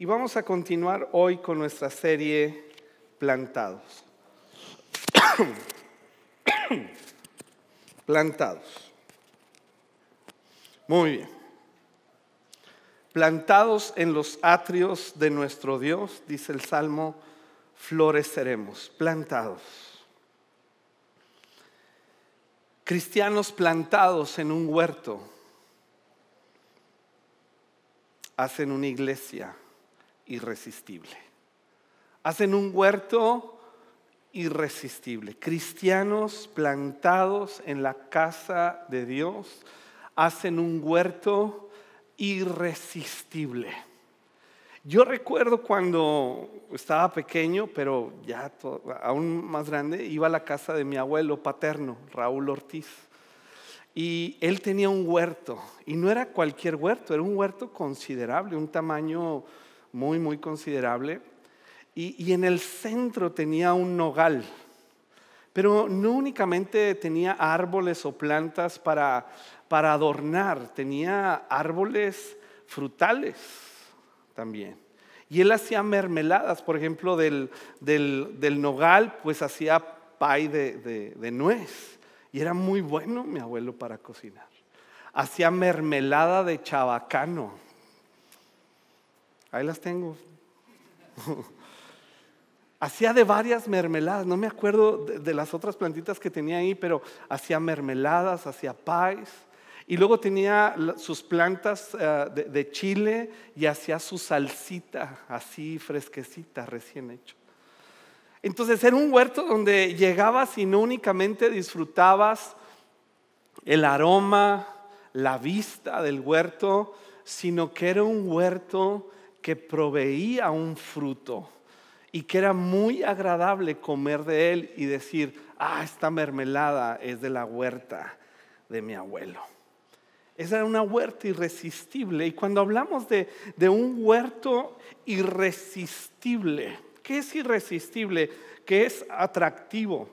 Y vamos a continuar hoy con nuestra serie Plantados. Plantados. Muy bien. Plantados en los atrios de nuestro Dios, dice el Salmo, floreceremos. Plantados. Cristianos plantados en un huerto hacen una iglesia irresistible. Hacen un huerto irresistible. Cristianos plantados en la casa de Dios hacen un huerto irresistible. Yo recuerdo cuando estaba pequeño, pero ya aún más grande, iba a la casa de mi abuelo paterno, Raúl Ortiz. Y él tenía un huerto, y no era cualquier huerto, era un huerto considerable, un tamaño muy considerable. Y en el centro tenía un nogal, pero no únicamente tenía árboles o plantas para adornar, tenía árboles frutales también. Y él hacía mermeladas, por ejemplo, del nogal, pues hacía pay de nuez. Y era muy bueno mi abuelo para cocinar. Hacía mermelada de chabacano. Ahí las tengo. Hacía de varias mermeladas. No me acuerdo de las otras plantitas que tenía ahí, pero hacía mermeladas, hacía pies. Y luego tenía sus plantas de chile y hacía su salsita así fresquecita, recién hecho. Entonces era un huerto donde llegabas y no únicamente disfrutabas el aroma, la vista del huerto, sino que era un huerto que proveía un fruto y que era muy agradable comer de él y decir, esta mermelada es de la huerta de mi abuelo. Esa era una huerta irresistible. Y cuando hablamos de un huerto irresistible, ¿qué es irresistible? Que es atractivo,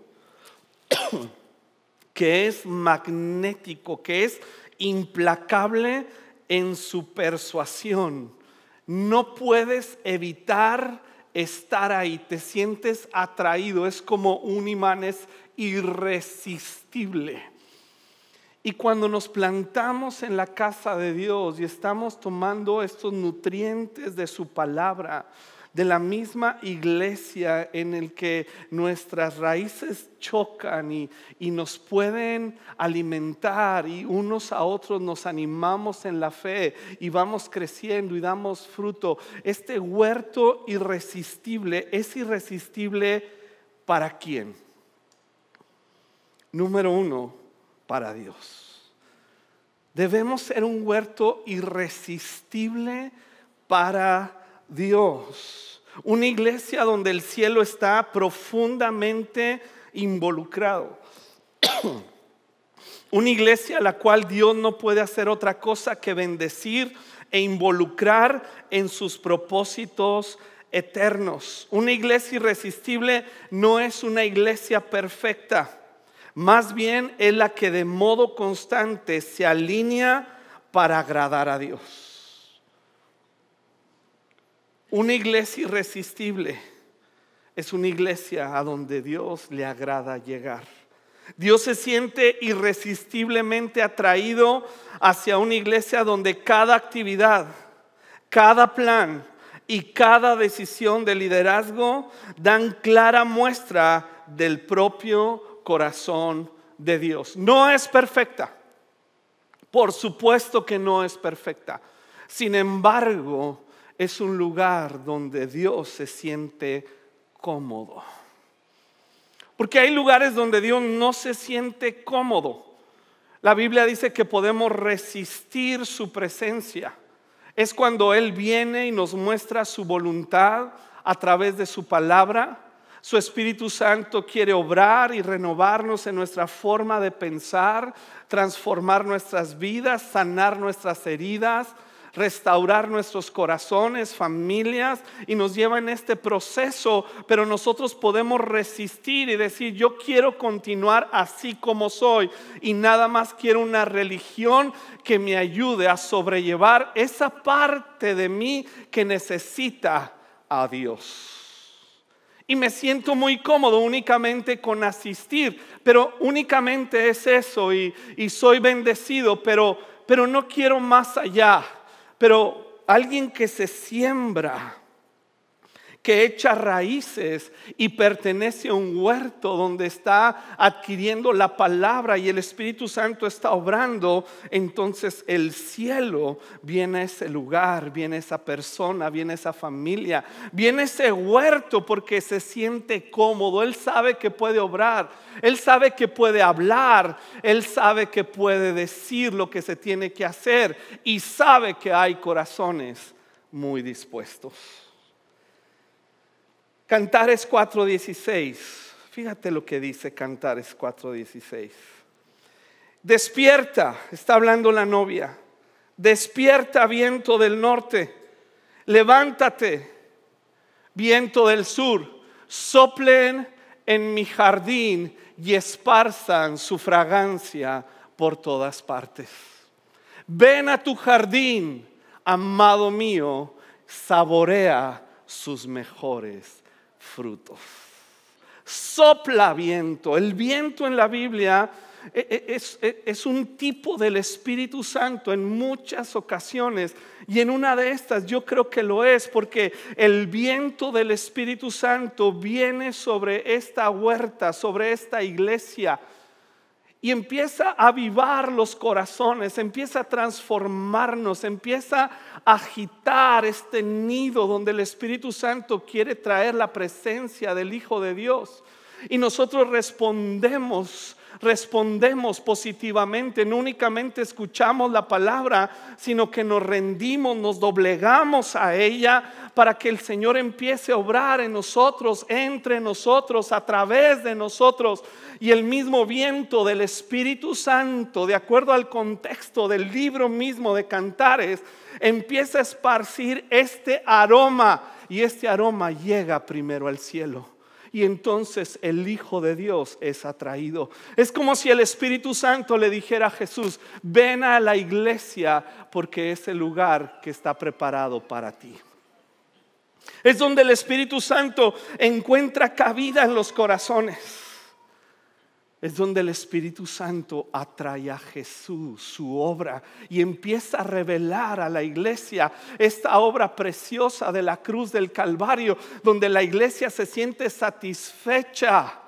que es magnético, que es implacable en su persuasión. No puedes evitar estar ahí, te sientes atraído, es como un imán, es irresistible. Y cuando nos plantamos en la casa de Dios y estamos tomando estos nutrientes de su palabra, de la misma iglesia en el que nuestras raíces chocan y nos pueden alimentar y unos a otros nos animamos en la fe y vamos creciendo y damos fruto. Este huerto irresistible es irresistible ¿para quién? Número uno, para Dios. Debemos ser un huerto irresistible para Dios. Una iglesia donde el cielo está profundamente involucrado. Una iglesia a la cual Dios no puede hacer otra cosa que bendecir e involucrar en sus propósitos eternos. Una iglesia irresistible no es una iglesia perfecta. Más bien es la que de modo constante se alinea para agradar a Dios. Una iglesia irresistible es una iglesia a donde Dios le agrada llegar. Dios se siente irresistiblemente atraído hacia una iglesia donde cada actividad, cada plan y cada decisión de liderazgo dan clara muestra del propio corazón de Dios. No es perfecta, por supuesto que no es perfecta. Sin embargo, es un lugar donde Dios se siente cómodo. Porque hay lugares donde Dios no se siente cómodo. La Biblia dice que podemos resistir su presencia. Es cuando Él viene y nos muestra su voluntad a través de su palabra. Su Espíritu Santo quiere obrar y renovarnos en nuestra forma de pensar, transformar nuestras vidas, sanar nuestras heridas, restaurar nuestros corazones, familias, y nos lleva en este proceso, pero nosotros podemos resistir y decir: yo quiero continuar así como soy, y nada más quiero una religión que me ayude a sobrellevar esa parte de mí que necesita a Dios. Y me siento muy cómodo únicamente con asistir, pero únicamente es eso, y soy bendecido, pero no quiero más allá. Pero alguien que se siembra, que echa raíces y pertenece a un huerto donde está adquiriendo la palabra y el Espíritu Santo está obrando, entonces el cielo viene a ese lugar, viene esa persona, viene esa familia, viene ese huerto porque se siente cómodo. Él sabe que puede obrar, él sabe que puede hablar, él sabe que puede decir lo que se tiene que hacer y sabe que hay corazones muy dispuestos. Cantares 4:16, fíjate lo que dice Cantares 4:16. Despierta, está hablando la novia, despierta viento del norte, levántate viento del sur, soplen en mi jardín y esparzan su fragancia por todas partes. Ven a tu jardín, amado mío, saborea sus mejores frutos. Sopla viento. El viento en la Biblia es un tipo del Espíritu Santo en muchas ocasiones, y en una de estas yo creo que lo es, porque el viento del Espíritu Santo viene sobre esta huerta, sobre esta iglesia, y empieza a avivar los corazones, empieza a transformarnos, empieza a agitar este nido donde el Espíritu Santo quiere traer la presencia del Hijo de Dios. Y nosotros respondemos positivamente. No únicamente escuchamos la palabra, sino que nos rendimos, nos doblegamos a ella para que el Señor empiece a obrar en nosotros, entre nosotros, a través de nosotros. Y el mismo viento del Espíritu Santo, de acuerdo al contexto del libro mismo de Cantares, empieza a esparcir este aroma, y este aroma llega primero al cielo. Y entonces el Hijo de Dios es atraído. Es como si el Espíritu Santo le dijera a Jesús: ven a la iglesia porque es el lugar que está preparado para ti. Es donde el Espíritu Santo encuentra cabida en los corazones. Es donde el Espíritu Santo atrae a Jesús, su obra, y empieza a revelar a la iglesia esta obra preciosa de la cruz del Calvario, donde la iglesia se siente satisfecha,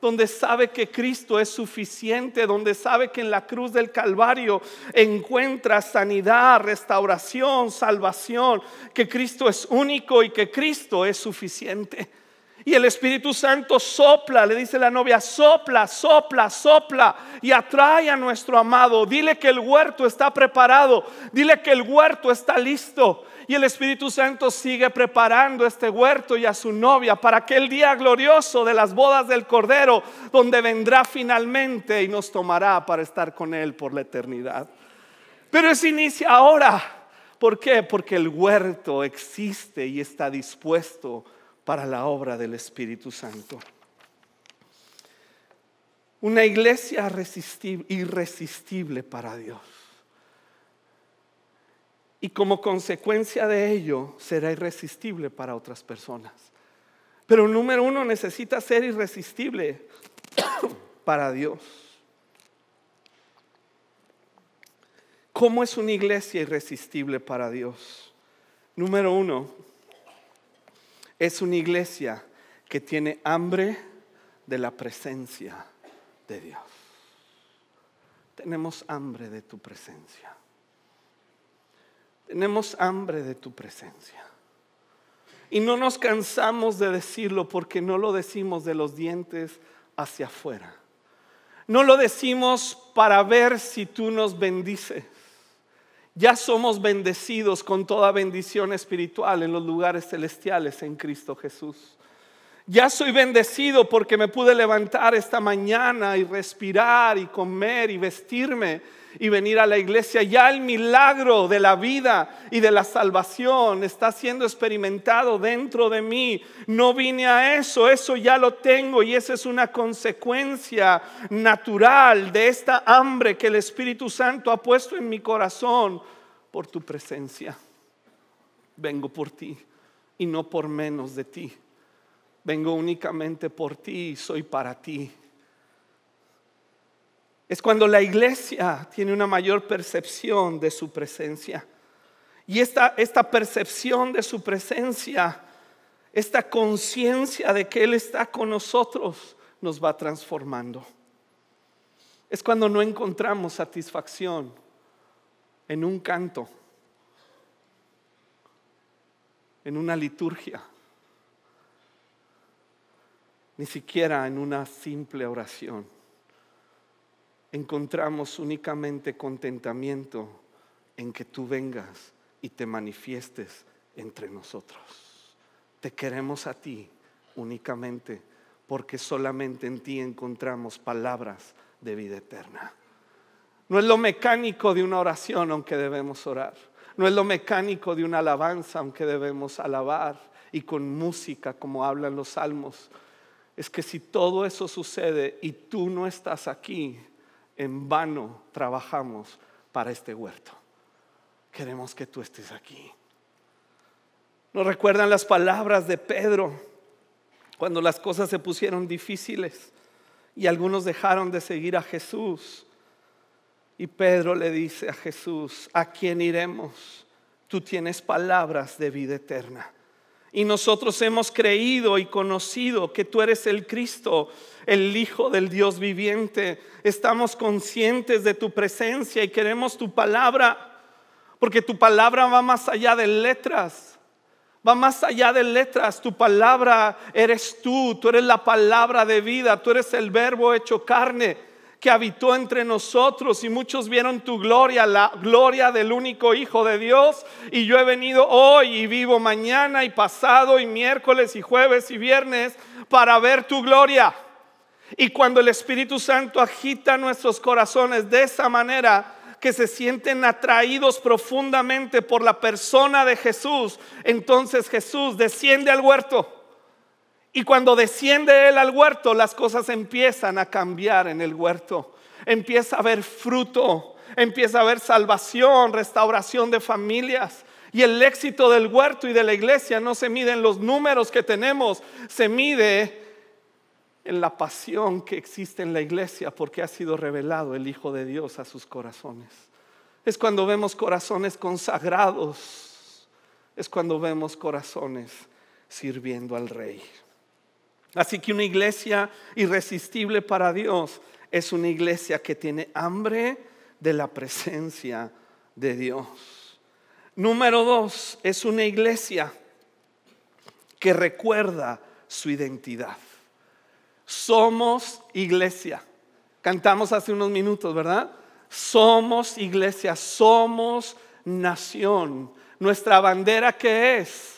donde sabe que Cristo es suficiente, donde sabe que en la cruz del Calvario encuentra sanidad, restauración, salvación, que Cristo es único y que Cristo es suficiente. Y el Espíritu Santo sopla, le dice la novia: sopla, sopla, sopla, y atrae a nuestro amado. Dile que el huerto está preparado, dile que el huerto está listo. Y el Espíritu Santo sigue preparando este huerto y a su novia para aquel día glorioso de las bodas del Cordero, donde vendrá finalmente y nos tomará para estar con Él por la eternidad. Pero eso inicia ahora. ¿Por qué? Porque el huerto existe y está dispuesto para la obra del Espíritu Santo. Una iglesia irresistible para Dios. Y como consecuencia de ello será irresistible para otras personas. Pero número uno, necesita ser irresistible para Dios. ¿Cómo es una iglesia irresistible para Dios? Número uno, es una iglesia que tiene hambre de la presencia de Dios. Tenemos hambre de tu presencia. Tenemos hambre de tu presencia. Y no nos cansamos de decirlo, porque no lo decimos de los dientes hacia afuera. No lo decimos para ver si tú nos bendices. Ya somos bendecidos con toda bendición espiritual en los lugares celestiales en Cristo Jesús. Ya soy bendecido porque me pude levantar esta mañana y respirar y comer y vestirme. y venir a la iglesia. Ya el milagro de la vida y de la salvación está siendo experimentado dentro de mí. No vine a eso, eso ya lo tengo, y esa es una consecuencia natural de esta hambre que el Espíritu Santo ha puesto en mi corazón por tu presencia. Vengo por ti y no por menos de ti. Vengo únicamente por ti y soy para ti. Es cuando la iglesia tiene una mayor percepción de su presencia. Y esta percepción de su presencia, esta conciencia de que Él está con nosotros, nos va transformando. Es cuando no encontramos satisfacción en un canto, en una liturgia, ni siquiera en una simple oración. Encontramos únicamente contentamiento en que tú vengas y te manifiestes entre nosotros. Te queremos a ti únicamente porque solamente en ti encontramos palabras de vida eterna. No es lo mecánico de una oración, aunque debemos orar. No es lo mecánico de una alabanza, aunque debemos alabar y con música como hablan los salmos. Es que si todo eso sucede y tú no estás aquí, en vano trabajamos para este huerto. Queremos que tú estés aquí. ¿Nos recuerdan las palabras de Pedro cuando las cosas se pusieron difíciles y algunos dejaron de seguir a Jesús? Y Pedro le dice a Jesús: ¿a quién iremos? Tú tienes palabras de vida eterna. Y nosotros hemos creído y conocido que tú eres el Cristo, el Hijo del Dios viviente. Estamos conscientes de tu presencia y queremos tu palabra, porque tu palabra va más allá de letras. Va más allá de letras. Tu palabra eres tú eres la palabra de vida, tú eres el Verbo hecho carne que habitó entre nosotros, y muchos vieron tu gloria, la gloria del único Hijo de Dios. Y yo he venido hoy y vivo mañana y pasado y miércoles y jueves y viernes para ver tu gloria. Y cuando el Espíritu Santo agita nuestros corazones de esa manera, que se sienten atraídos profundamente por la persona de Jesús, entonces Jesús desciende al huerto. Y cuando desciende Él al huerto, las cosas empiezan a cambiar en el huerto. Empieza a haber fruto, empieza a haber salvación, restauración de familias. Y el éxito del huerto y de la iglesia no se mide en los números que tenemos, se mide en la pasión que existe en la iglesia, porque ha sido revelado el Hijo de Dios a sus corazones. Es cuando vemos corazones consagrados, es cuando vemos corazones sirviendo al Rey. Así que una iglesia irresistible para Dios es una iglesia que tiene hambre de la presencia de Dios. Número 2, es una iglesia que recuerda su identidad. Somos iglesia. Cantamos hace unos minutos, ¿verdad? Somos iglesia, somos nación. Nuestra bandera, ¿qué es?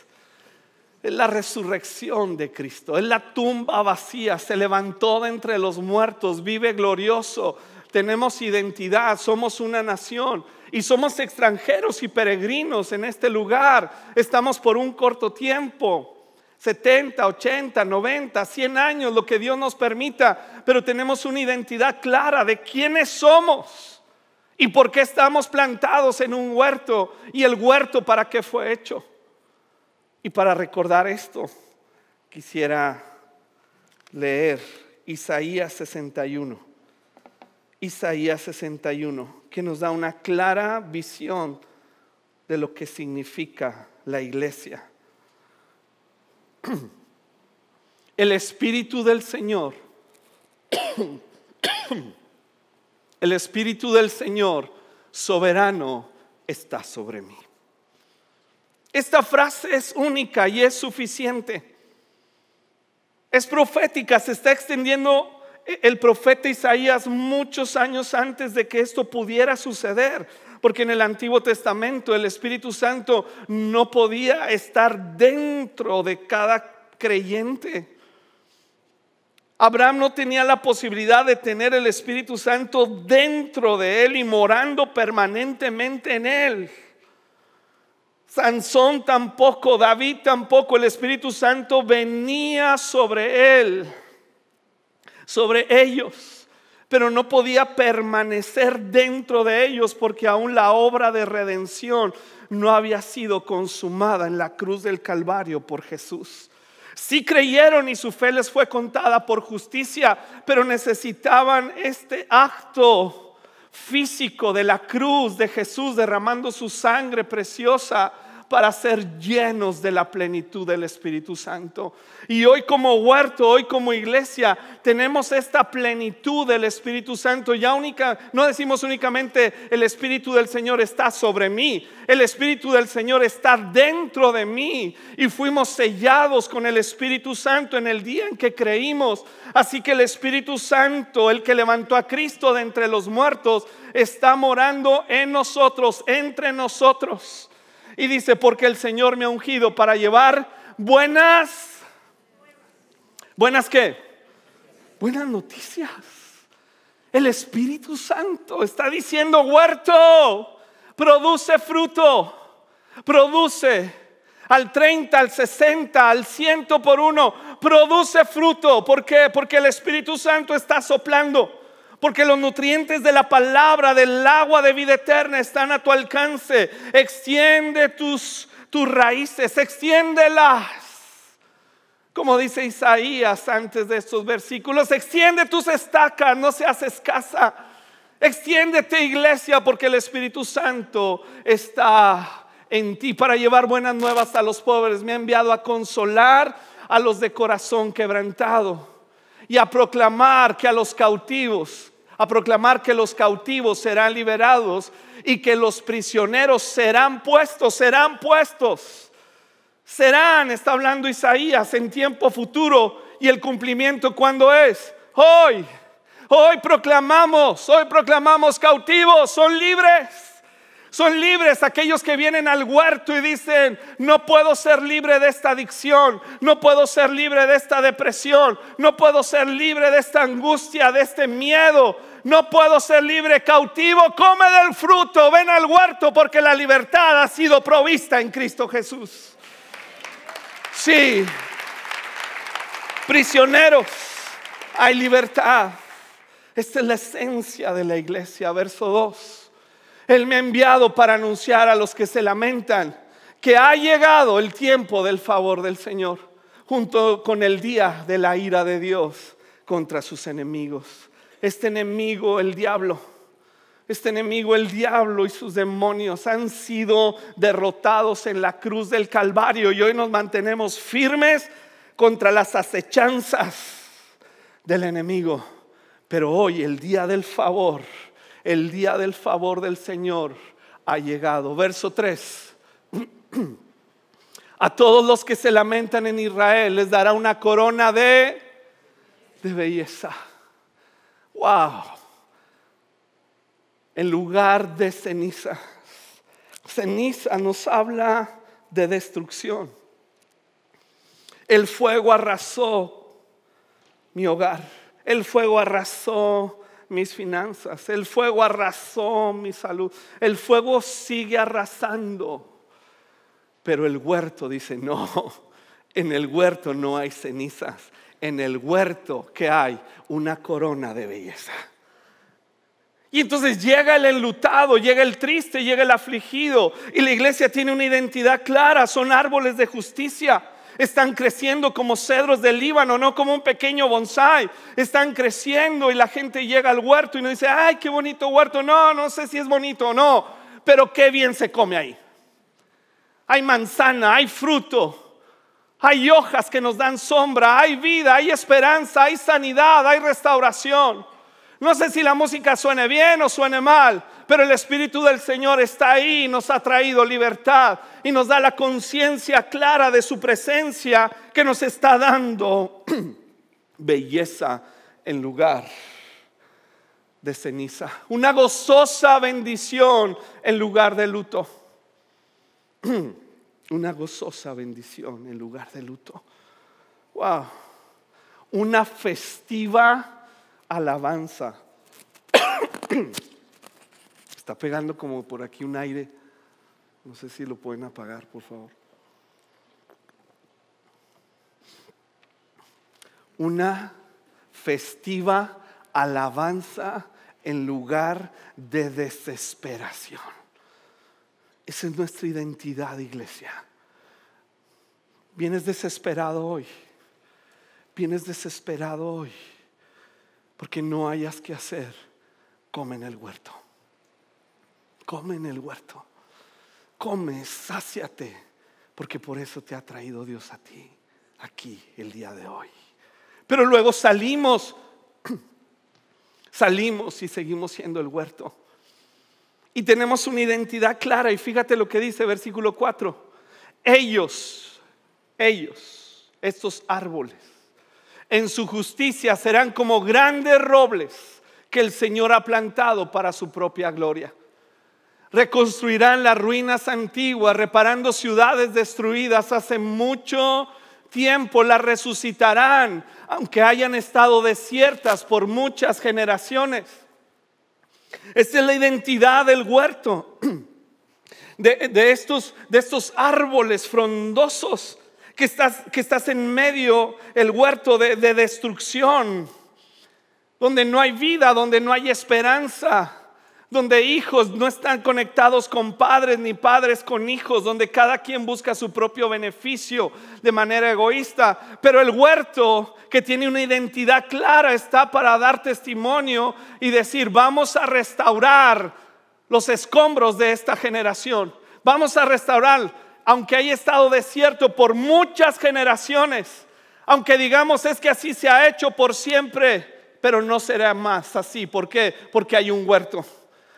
Es la resurrección de Cristo. Es la tumba vacía, se levantó de entre los muertos, vive glorioso. Tenemos identidad, somos una nación y somos extranjeros y peregrinos en este lugar. Estamos por un corto tiempo, 70, 80, 90, 100 años, lo que Dios nos permita, pero tenemos una identidad clara de quiénes somos y por qué estamos plantados en un huerto, y el huerto para qué fue hecho. Y para recordar esto, quisiera leer Isaías 61. Isaías 61, que nos da una clara visión de lo que significa la iglesia. El Espíritu del Señor, el Espíritu del Señor soberano está sobre mí. Esta frase es única y es suficiente. Es profética, se está extendiendo el profeta Isaías muchos años antes de que esto pudiera suceder, porque en el Antiguo Testamento el Espíritu Santo no podía estar dentro de cada creyente. Abraham no tenía la posibilidad de tener el Espíritu Santo dentro de él y morando permanentemente en él. Sansón tampoco, David tampoco. El Espíritu Santo venía sobre él, sobre ellos, pero no podía permanecer dentro de ellos porque aún la obra de redención no había sido consumada en la cruz del Calvario por Jesús. Sí creyeron y su fe les fue contada por justicia, pero necesitaban este acto físico de la cruz de Jesús derramando su sangre preciosa para ser llenos de la plenitud del Espíritu Santo. Y hoy como huerto, hoy como iglesia, tenemos esta plenitud del Espíritu Santo. No decimos únicamente el Espíritu del Señor está sobre mí. El Espíritu del Señor está dentro de mí. Y fuimos sellados con el Espíritu Santo en el día en que creímos. Así que el Espíritu Santo, el que levantó a Cristo de entre los muertos, está morando en nosotros, entre nosotros. Y dice, porque el Señor me ha ungido para llevar ¿buenas qué? Buenas noticias. El Espíritu Santo está diciendo, huerto, produce fruto, produce al 30, al 60, al 100 por uno, produce fruto. ¿Por qué? Porque el Espíritu Santo está soplando. Porque los nutrientes de la palabra, del agua de vida eterna están a tu alcance. Extiende tus raíces, extiéndelas. Como dice Isaías antes de estos versículos, extiende tus estacas, no seas escasa. Extiéndete, iglesia, porque el Espíritu Santo está en ti para llevar buenas nuevas a los pobres. Me ha enviado a consolar a los de corazón quebrantado y a proclamar que los cautivos serán liberados y que los prisioneros serán puestos. Está hablando Isaías en tiempo futuro, y el cumplimiento ¿cuándo es? Hoy proclamamos cautivos, son libres. Son libres aquellos que vienen al huerto y dicen, no puedo ser libre de esta adicción, no puedo ser libre de esta depresión, no puedo ser libre de esta angustia, de este miedo, no puedo ser libre. Cautivo, come del fruto, ven al huerto, porque la libertad ha sido provista en Cristo Jesús. Sí, prisioneros, hay libertad. Esta es la esencia de la iglesia. Verso 2. Él me ha enviado para anunciar a los que se lamentan que ha llegado el tiempo del favor del Señor, junto con el día de la ira de Dios contra sus enemigos. Este enemigo, el diablo y sus demonios han sido derrotados en la cruz del Calvario, y hoy nos mantenemos firmes contra las acechanzas del enemigo. Pero hoy el día del favor del Señor ha llegado. Verso 3. A todos los que se lamentan en Israel les dará una corona de belleza. Wow. En lugar de ceniza. Ceniza nos habla de destrucción. El fuego arrasó mi hogar. El fuego arrasó mis finanzas. El fuego arrasó mi salud. El fuego sigue arrasando. Pero el huerto dice, no, en el huerto no hay cenizas. En el huerto, ¿qué hay? Una corona de belleza. Y entonces llega el enlutado, llega el triste, llega el afligido, y la iglesia tiene una identidad clara. Son árboles de justicia. Están creciendo como cedros del Líbano, no como un pequeño bonsái. Están creciendo y la gente llega al huerto y nos dice, ay, qué bonito huerto. No sé si es bonito o no, pero qué bien se come ahí. Hay manzana, hay fruto, hay hojas que nos dan sombra, hay vida, hay esperanza, hay sanidad, hay restauración. No sé si la música suene bien o suene mal, pero el Espíritu del Señor está ahí y nos ha traído libertad y nos da la conciencia clara de su presencia, que nos está dando belleza en lugar de ceniza, una gozosa bendición en lugar de luto. Una gozosa bendición en lugar de luto. Wow. una festiva alabanza. Está pegando como por aquí un aire. No sé si lo pueden apagar, por favor. Una festiva alabanza en lugar de desesperación. Esa es nuestra identidad, iglesia. Vienes desesperado hoy. Vienes desesperado hoy porque no hayas que hacer. Come en el huerto. Come en el huerto. Come, sáciate, porque por eso te ha traído Dios a ti, aquí, el día de hoy. Pero luego salimos y seguimos siendo el huerto. Y tenemos una identidad clara. Y fíjate lo que dice versículo 4. Ellos, estos árboles, en su justicia serán como grandes robles que el Señor ha plantado para su propia gloria. Reconstruirán las ruinas antiguas, reparando ciudades destruidas hace mucho tiempo. Las resucitarán, aunque hayan estado desiertas por muchas generaciones. Esta es la identidad del huerto, de estos árboles frondosos que estás en medio, el huerto de destrucción, donde no hay vida, donde no hay esperanza, donde hijos no están conectados con padres ni padres con hijos, donde cada quien busca su propio beneficio de manera egoísta. Pero el huerto, que tiene una identidad clara, está para dar testimonio y decir: vamos a restaurar los escombros de esta generación. Vamos a restaurar, aunque haya estado desierto por muchas generaciones, aunque digamos es que así se ha hecho por siempre, pero no será más así. ¿Por qué? Porque hay un huerto.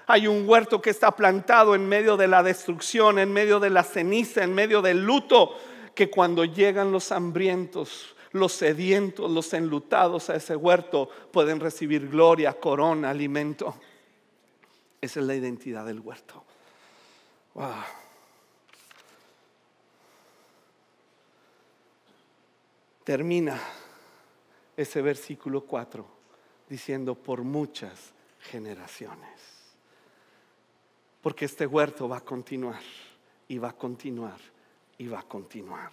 Hay un huerto que está plantado en medio de la destrucción, en medio de la ceniza, en medio del luto, que cuando llegan los hambrientos, los sedientos, los enlutados a ese huerto, pueden recibir gloria, corona, alimento. Esa es la identidad del huerto. Wow. Termina ese versículo 4 diciendo: por muchas generaciones. Porque este huerto va a continuar y va a continuar y va a continuar.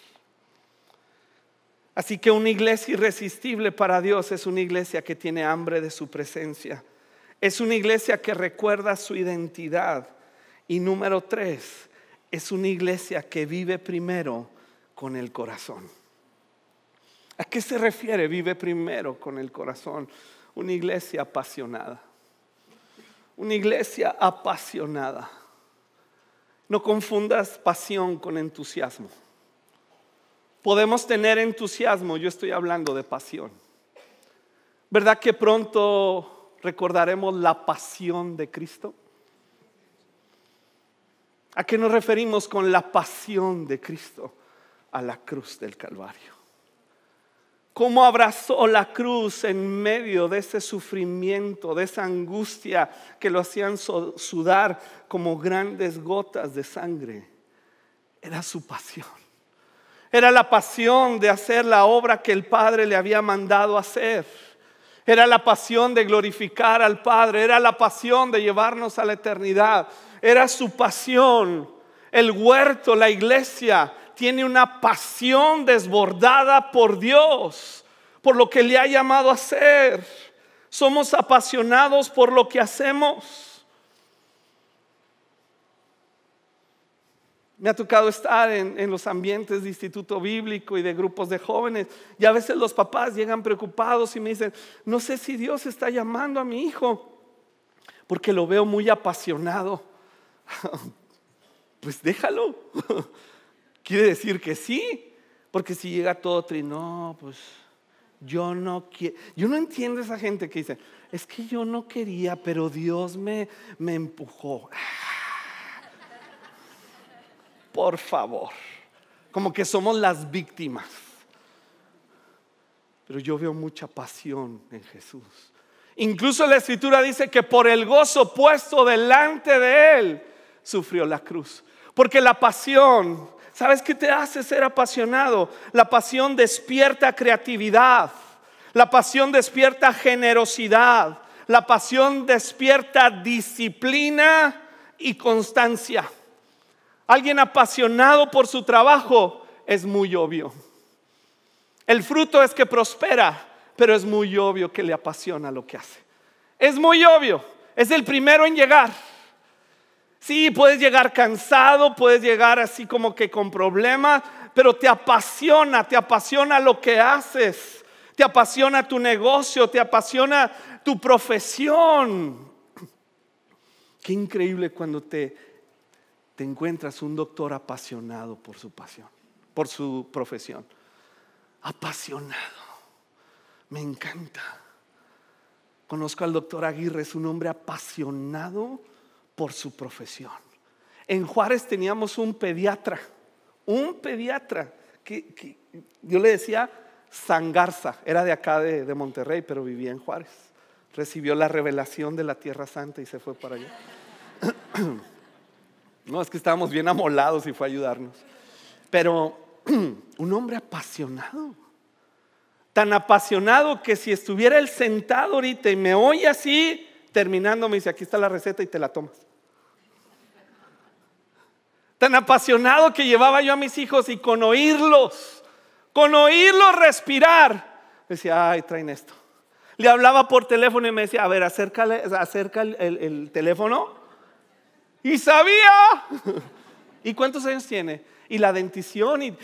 Así que una iglesia irresistible para Dios es una iglesia que tiene hambre de su presencia. Es una iglesia que recuerda su identidad. Y número 3, es una iglesia que vive primero con el corazón. ¿A qué se refiere? Vive primero con el corazón. Una iglesia apasionada. Una iglesia apasionada. No confundas pasión con entusiasmo. Podemos tener entusiasmo, yo estoy hablando de pasión. ¿Verdad que pronto recordaremos la pasión de Cristo? ¿A qué nos referimos con la pasión de Cristo? A la cruz del Calvario. Cómo abrazó la cruz en medio de ese sufrimiento, de esa angustia que lo hacían sudar como grandes gotas de sangre. Era su pasión. Era la pasión de hacer la obra que el Padre le había mandado hacer. Era la pasión de glorificar al Padre. Era la pasión de llevarnos a la eternidad. Era su pasión. El huerto, la iglesia, tiene una pasión desbordada por Dios, por lo que le ha llamado a hacer. Somos apasionados por lo que hacemos. Me ha tocado estar en los ambientes de instituto bíblico y de grupos de jóvenes, y a veces los papás llegan preocupados y me dicen: no sé si Dios está llamando a mi hijo porque lo veo muy apasionado. Pues déjalo. Quiere decir que sí, porque si llega todo no, pues yo no quiero. Yo no entiendo esa gente que dice: es que yo no quería, pero Dios me empujó. Por favor, como que somos las víctimas. Pero yo veo mucha pasión en Jesús. Incluso la Escritura dice que por el gozo puesto delante de Él sufrió la cruz. Porque la pasión, ¿sabes qué te hace ser apasionado? La pasión despierta creatividad. La pasión despierta generosidad. La pasión despierta disciplina y constancia. Alguien apasionado por su trabajo es muy obvio. El fruto es que prospera, pero es muy obvio que le apasiona lo que hace. Es muy obvio. Es el primero en llegar. Sí, puedes llegar cansado, puedes llegar así como que con problemas, pero te apasiona lo que haces. Te apasiona tu negocio, te apasiona tu profesión. Qué increíble cuando te encuentras un doctor apasionado por su pasión, por su profesión. Apasionado. Me encanta. Conozco al doctor Aguirre, es un hombre apasionado por su profesión. En Juárez teníamos un pediatra que yo le decía Sangarza, era de acá de Monterrey, pero vivía en Juárez. Recibió la revelación de la Tierra Santa y se fue para allá. No, es que estábamos bien amolados y fue a ayudarnos. Pero un hombre apasionado, tan apasionado que si estuviera él sentado ahorita y me oye así, terminando me dice: aquí está la receta y te la tomas. Tan apasionado que llevaba yo a mis hijos y con oírlos respirar, decía: ay, traen esto. Le hablaba por teléfono y me decía: a ver, acerca el teléfono. Y sabía. ¿Y cuántos años tiene? Y la dentición y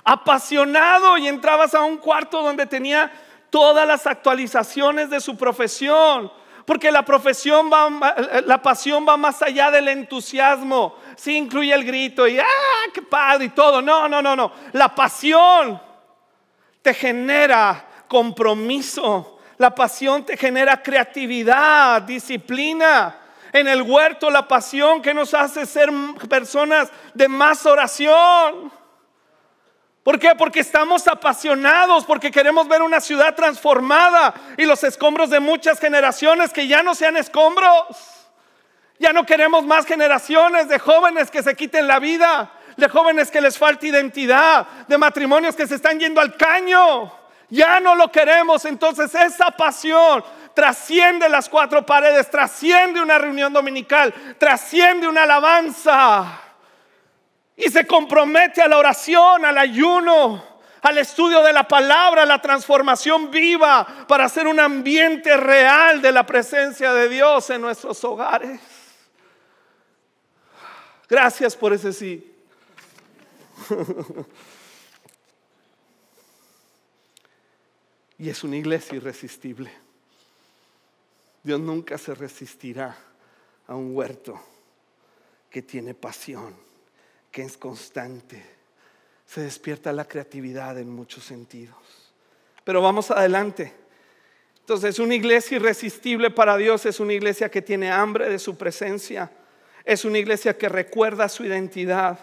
apasionado. Y entrabas a un cuarto donde tenía todas las actualizaciones de su profesión. Porque la pasión va más allá del entusiasmo. Sí, incluye el grito y qué padre y todo. No. La pasión te genera compromiso. La pasión te genera creatividad, disciplina. En el huerto, la pasión que nos hace ser personas de más oración. ¿Por qué? Porque estamos apasionados, porque queremos ver una ciudad transformada y los escombros de muchas generaciones que ya no sean escombros. Ya no queremos más generaciones de jóvenes que se quiten la vida, de jóvenes que les falta identidad, de matrimonios que se están yendo al caño. Ya no lo queremos. Entonces esa pasión trasciende las cuatro paredes, trasciende una reunión dominical, trasciende una alabanza. Y se compromete a la oración, al ayuno, al estudio de la palabra, a la transformación viva para hacer un ambiente real de la presencia de Dios en nuestros hogares. Gracias por ese sí. Y es una iglesia irresistible. Dios nunca se resistirá a un huerto que tiene pasión, que es constante. Se despierta la creatividad en muchos sentidos. Pero vamos adelante. Entonces, una iglesia irresistible para Dios es una iglesia que tiene hambre de su presencia. Es una iglesia que recuerda su identidad.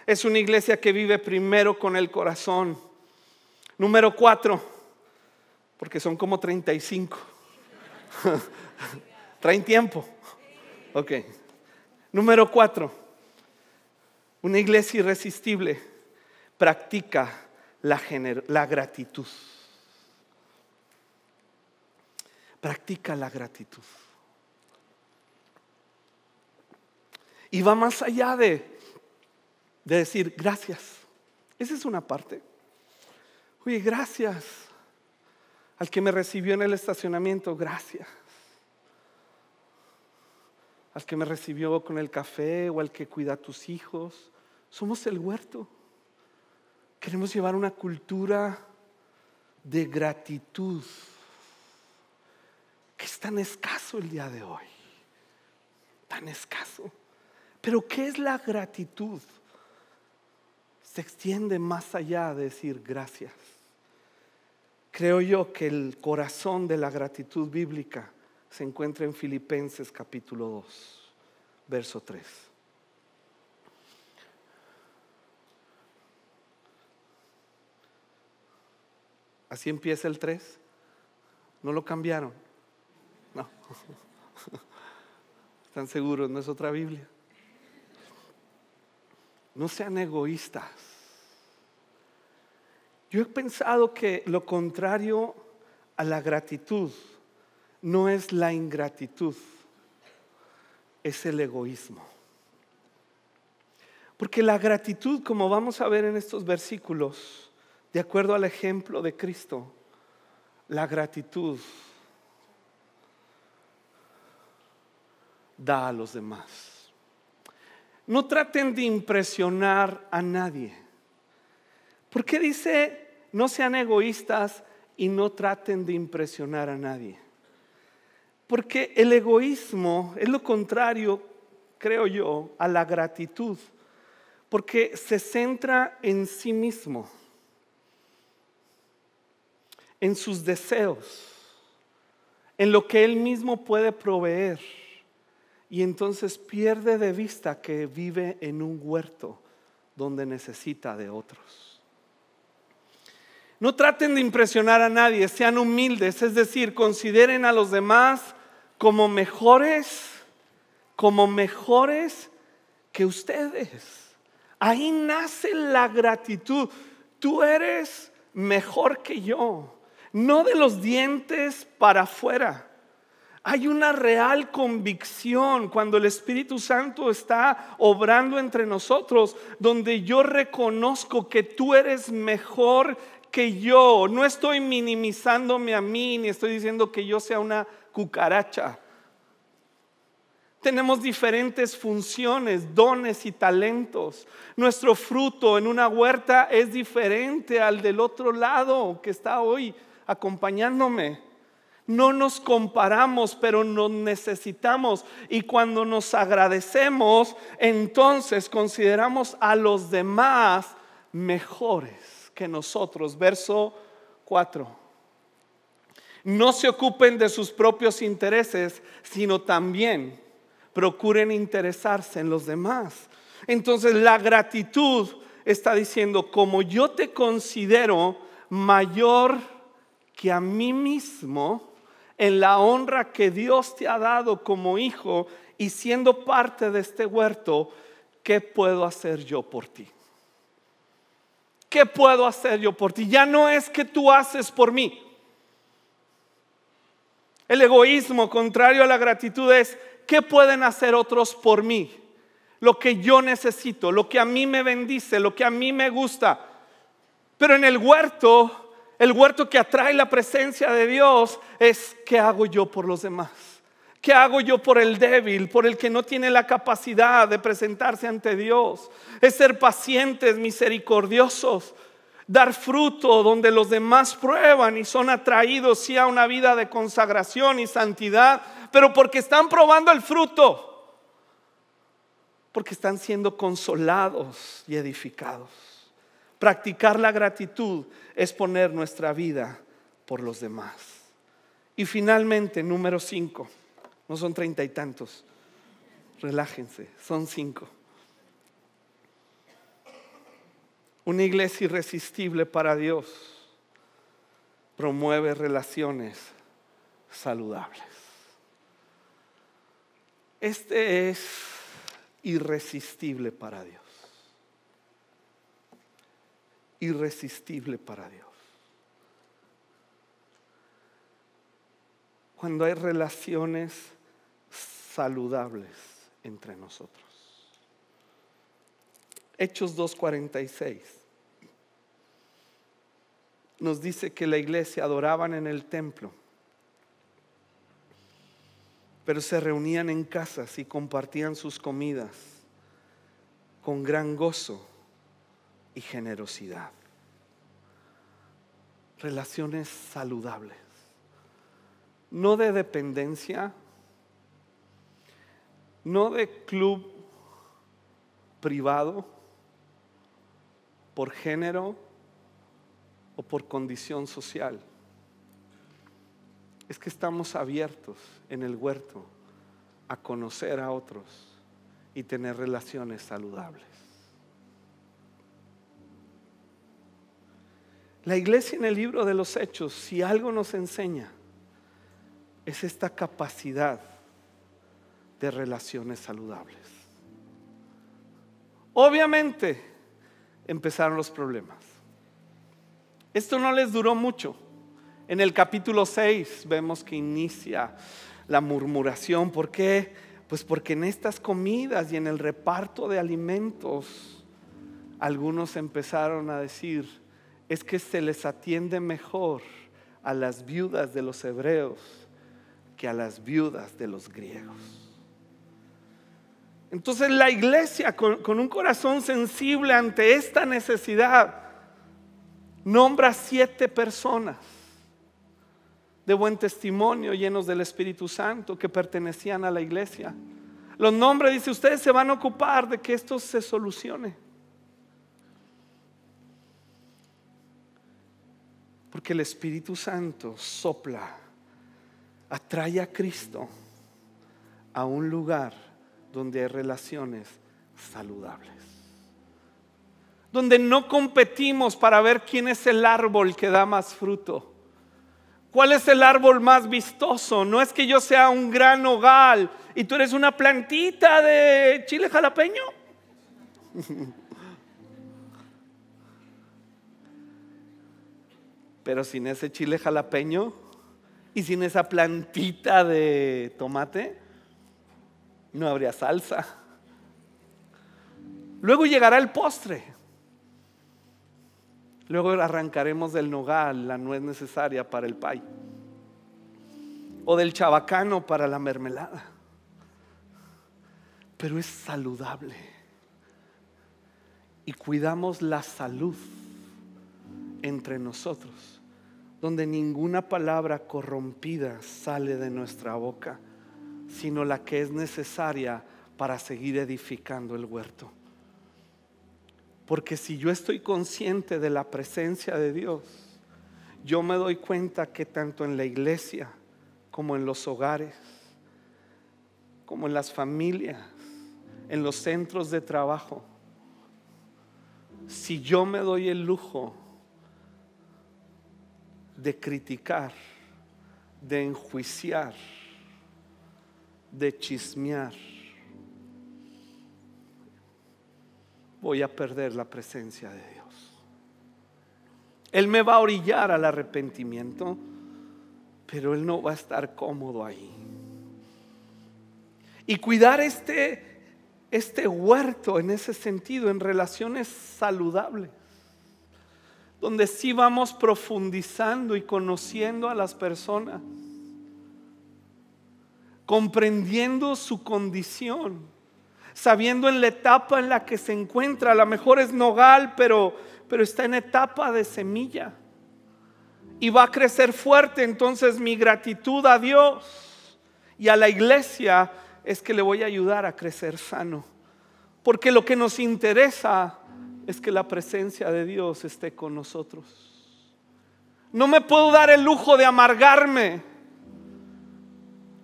Es una iglesia que vive primero con el corazón. Número 4, porque son como 35. ¿Traen tiempo? Ok. Número 4. Una iglesia irresistible practica la gratitud. Practica la gratitud. Y va más allá de decir gracias. Esa es una parte. Oye, gracias al que me recibió en el estacionamiento, gracias. Al que me recibió con el café o al que cuida a tus hijos. Somos el huerto. Queremos llevar una cultura de gratitud que es tan escaso el día de hoy. Tan escaso. Pero ¿qué es la gratitud? Se extiende más allá de decir gracias. Creo yo que el corazón de la gratitud bíblica se encuentra en Filipenses capítulo 2, verso 3. Así empieza el 3. ¿No lo cambiaron? No. ¿Están seguros? ¿No es otra Biblia? No sean egoístas. Yo he pensado que lo contrario a la gratitud no es la ingratitud, es el egoísmo. Porque la gratitud, como vamos a ver en estos versículos, de acuerdo al ejemplo de Cristo, la gratitud da a los demás. No traten de impresionar a nadie. ¿Por qué dice no sean egoístas y no traten de impresionar a nadie? Porque el egoísmo es lo contrario, creo yo, a la gratitud. Porque se centra en sí mismo, en sus deseos, en lo que él mismo puede proveer. Y entonces pierde de vista que vive en un huerto donde necesita de otros. No traten de impresionar a nadie, sean humildes, es decir, consideren a los demás como mejores que ustedes. Ahí nace la gratitud. Tú eres mejor que yo, no de los dientes para afuera. Hay una real convicción cuando el Espíritu Santo está obrando entre nosotros, donde yo reconozco que tú eres mejor que yo. No estoy minimizándome a mí, ni estoy diciendo que yo sea una cucaracha. Tenemos diferentes funciones, dones y talentos. Nuestro fruto en una huerta es diferente al del otro lado que está hoy acompañándome. No nos comparamos, pero nos necesitamos. Y cuando nos agradecemos, entonces consideramos a los demás mejores que nosotros. Verso 4. No se ocupen de sus propios intereses, sino también procuren interesarse en los demás. Entonces la gratitud está diciendo, como yo te considero mayor que a mí mismo, en la honra que Dios te ha dado como hijo y siendo parte de este huerto, ¿qué puedo hacer yo por ti? ¿Qué puedo hacer yo por ti? Ya no es que tú haces por mí. El egoísmo contrario a la gratitud es, ¿qué pueden hacer otros por mí? Lo que yo necesito, lo que a mí me bendice, lo que a mí me gusta. Pero en el huerto que atrae la presencia de Dios es, ¿qué hago yo por los demás? ¿Qué hago yo por el débil, por el que no tiene la capacidad de presentarse ante Dios? Es ser pacientes, misericordiosos, dar fruto donde los demás prueban y son atraídos sí a una vida de consagración y santidad, pero porque están probando el fruto, porque están siendo consolados y edificados. Practicar la gratitud es poner nuestra vida por los demás. Y finalmente, número 5. No son 30 y tantos. Relájense, son 5. Una iglesia irresistible para Dios promueve relaciones saludables. Este es irresistible para Dios. Irresistible para Dios. Cuando hay relaciones saludables entre nosotros. Hechos 2:46 nos dice que la iglesia adoraban en el templo, pero se reunían en casas y compartían sus comidas con gran gozo y generosidad. Relaciones saludables, no de dependencia, no de club privado, por género o por condición social. Es que estamos abiertos en el huerto a conocer a otros y tener relaciones saludables. La iglesia en el libro de los Hechos, si algo nos enseña, es esta capacidad de relaciones saludables. Obviamente empezaron los problemas. Esto no les duró mucho. En el capítulo 6 vemos que inicia la murmuración. ¿Por qué? Pues porque en estas comidas y en el reparto de alimentos, algunos empezaron a decir: es que se les atiende mejor a las viudas de los hebreos que a las viudas de los griegos. Entonces la iglesia, con un corazón sensible ante esta necesidad, nombra 7 personas de buen testimonio, llenos del Espíritu Santo, que pertenecían a la iglesia. Los nombra y dice: ustedes se van a ocupar de que esto se solucione. Porque el Espíritu Santo sopla, atrae a Cristo a un lugar donde hay relaciones saludables, donde no competimos para ver quién es el árbol que da más fruto, cuál es el árbol más vistoso. No es que yo sea un gran nogal y tú eres una plantita de chile jalapeño. Pero sin ese chile jalapeño y sin esa plantita de tomate, no habría salsa. Luego llegará el postre. Luego arrancaremos del nogal la nuez necesaria para el pay, o del chabacano para la mermelada. Pero es saludable y cuidamos la salud entre nosotros, donde ninguna palabra corrompida sale de nuestra boca, sino la que es necesaria para seguir edificando el huerto. Porque si yo estoy consciente de la presencia de Dios, yo me doy cuenta que tanto en la iglesia como en los hogares, como en las familias, en los centros de trabajo, si yo me doy el lujo de criticar, de enjuiciar, de chismear, voy a perder la presencia de Dios. Él me va a orillar al arrepentimiento, pero Él no va a estar cómodo ahí. Y cuidar este huerto en ese sentido, en relaciones saludables, donde sí vamos profundizando y conociendo a las personas, comprendiendo su condición, sabiendo en la etapa en la que se encuentra. A lo mejor es nogal, pero está en etapa de semilla y va a crecer fuerte. Entonces mi gratitud a Dios y a la iglesia es que le voy a ayudar a crecer sano, porque lo que nos interesa es que la presencia de Dios esté con nosotros. No me puedo dar el lujo de amargarme,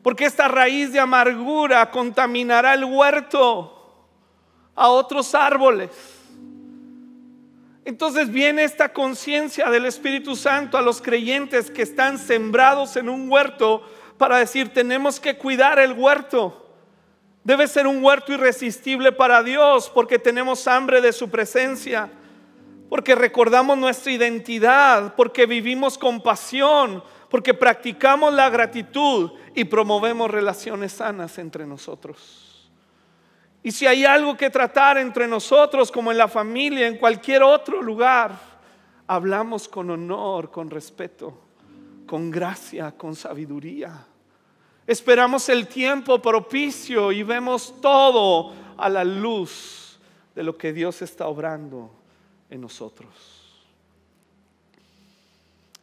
porque esta raíz de amargura contaminará el huerto a otros árboles. Entonces viene esta conciencia del Espíritu Santo a los creyentes que están sembrados en un huerto para decir: tenemos que cuidar el huerto. Debe ser un huerto irresistible para Dios, porque tenemos hambre de su presencia, porque recordamos nuestra identidad, porque vivimos con pasión, porque practicamos la gratitud y promovemos relaciones sanas entre nosotros. Y si hay algo que tratar entre nosotros, como en la familia, en cualquier otro lugar, hablamos con honor, con respeto, con gracia, con sabiduría. Esperamos el tiempo propicio y vemos todo a la luz de lo que Dios está obrando en nosotros.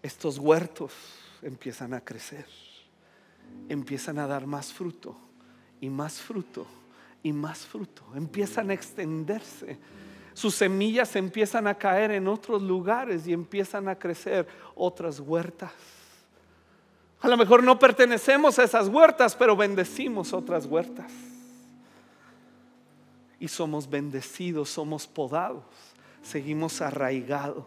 Estos huertos empiezan a crecer, empiezan a dar más fruto y más fruto y más fruto, empiezan a extenderse. Sus semillas empiezan a caer en otros lugares y empiezan a crecer otras huertas. A lo mejor no pertenecemos a esas huertas, pero bendecimos otras huertas. Y somos bendecidos, somos podados, seguimos arraigados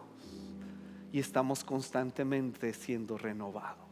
y estamos constantemente siendo renovados.